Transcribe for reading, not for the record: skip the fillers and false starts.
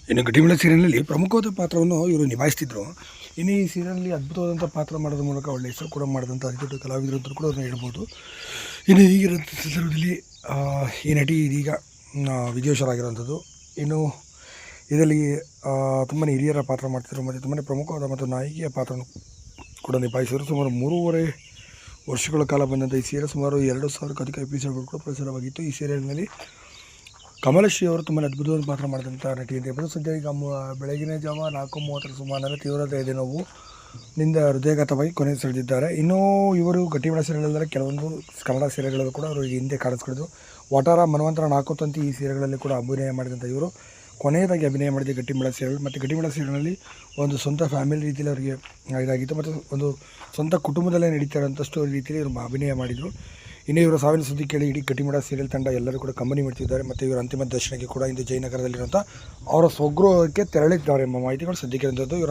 ಇನ್ನು ಗಟ್ಟಿಮೀಳ ಸೀರಿಯಲ್ನಲ್ಲಿ ಪ್ರಮುಖವಾದ ಪಾತ್ರವನ್ನು ಇವರು ನಿಭಾಯಿಸ್ತಿದ್ರು. ಇನ್ನು ಈ ಸೀರಿಯಲ್ನಲ್ಲಿ ಅದ್ಭುತವಾದಂಥ ಪಾತ್ರ ಮಾಡೋದ್ರ ಮೂಲಕ ಒಳ್ಳೆ ಹೆಸರು ಕೂಡ ಮಾಡಿದಂಥ ಅತಿ ದೊಡ್ಡ ಕಲಾವಿದರು ಅಂತ ಕೂಡ ಅದನ್ನು ಹೇಳ್ಬೋದು. ಇನ್ನು ಈಗಿರೋ ಸಂದರ್ಭದಲ್ಲಿ ಈ ನಟಿ ಇದೀಗ ವಿದೇಶರಾಗಿರುವಂಥದ್ದು. ಇನ್ನು ಇದರಲ್ಲಿ ತುಂಬಾ ಹಿರಿಯರ ಪಾತ್ರ ಮಾಡ್ತಿದ್ರು ಮತ್ತು ತುಂಬಾ ಪ್ರಮುಖವಾದ ಮತ್ತು ನಾಯಕಿಯ ಪಾತ್ರವನ್ನು ಕೂಡ ನಿಭಾಯಿಸಿದರು. ಸುಮಾರು 3.5 ವರ್ಷಗಳ ಕಾಲ ಬಂದಂಥ ಈ ಸೀರಿಯಲ್ ಸುಮಾರು 2,000ಕ್ಕೂ ಅಧಿಕ ಎಪಿಸೋಡ್ಗಳು ಕೂಡ ಪ್ರಸಾರವಾಗಿತ್ತು. ಈ ಸೀರಿಯಲ್ನಲ್ಲಿ ಕಮಲಶ್ರೀ ಅವರು ತುಂಬಾ ಅದ್ಭುತವಾದ ಪಾತ್ರ ಮಾಡಿದಂಥ ನಟಿ ಅಂತ ಹೇಳ್ಬೋದು. ಸದ್ಯ ಈಗ ಬೆಳಗಿನ ಜಾವ 4:30 ಸುಮಾರಿನಲ್ಲಿ ತೀವ್ರತೆ ಎದೆ ನೋವಿನಿಂದ ಹೃದಯಘಾತವಾಗಿ ಕೊನೆ ಸೆಳೆದಿದ್ದಾರೆ. ಇನ್ನೂ ಇವರು ಗಟ್ಟಿಮೀಳ ಸೀರಿಯಲ್ನಲ್ಲಿ ಕೆಲವೊಂದು ಕನ್ನಡ ಸೀರಿಯಲ್ಗಳಲ್ಲೂ ಕೂಡ ಅವರು ಹಿಂದೆ ಕಾಣಿಸ್ಕೊಂಡಿದ್ದು. ವಟಾರ, ಮನ್ವಂತರ, ನಾಲ್ಕು ತಂತಿ ಈ ಸೀರಿಯಲ್ಗಳಲ್ಲಿ ಕೂಡ ಅಭಿನಯ ಮಾಡಿದಂಥ ಇವರು ಕೊನೆಯದಾಗಿ ಅಭಿನಯ ಮಾಡಿದ ಗಟ್ಟಿಮೀಳ ಸೀರಿಯಲ್. ಮತ್ತು ಗಟ್ಟಿಮೀಳ ಸೀರಿಯಲ್ನಲ್ಲಿ ಒಂದು ಸ್ವಂತ ಫ್ಯಾಮಿಲಿ ರೀತಿಯಲ್ಲಿ ಅವರಿಗೆ ಇದಾಗಿತ್ತು ಮತ್ತು ಒಂದು ಸ್ವಂತ ಕುಟುಂಬದಲ್ಲೇ ನಡೀತಾ ಇರೋಂಥ ಸ್ಟೋರಿ ರೀತಿಯಲ್ಲಿ ಇವರು ಅಭಿನಯ ಮಾಡಿದರು. ಇನ್ನು ಇವರ ಸಾವಿನ ಸುದ್ದಿ ಕೇಳಿ ಇಡೀ ಗಟ್ಟಿಮೀಳ ಸೀರಿಯಲ್ ತಂಡ ಎಲ್ಲರೂ ಕೂಡ ಕಂಬನಿ ಮಾಡ್ತಿದ್ದಾರೆ. ಮತ್ತು ಇವರ ಅಂತಿಮ ದರ್ಶನಕ್ಕೆ ಕೂಡ ಇಂದು ಜಯನಗರದಲ್ಲಿರುವಂಥ ಅವರ ಸ್ವಗೃಹಕ್ಕೆ ತೆರಳಿದ್ದಾರೆ ಎಂಬ ಮಾಹಿತಿಗಳು ಸದ್ಯಕ್ಕೆ ಇರುವಂಥದ್ದು. ಇವರ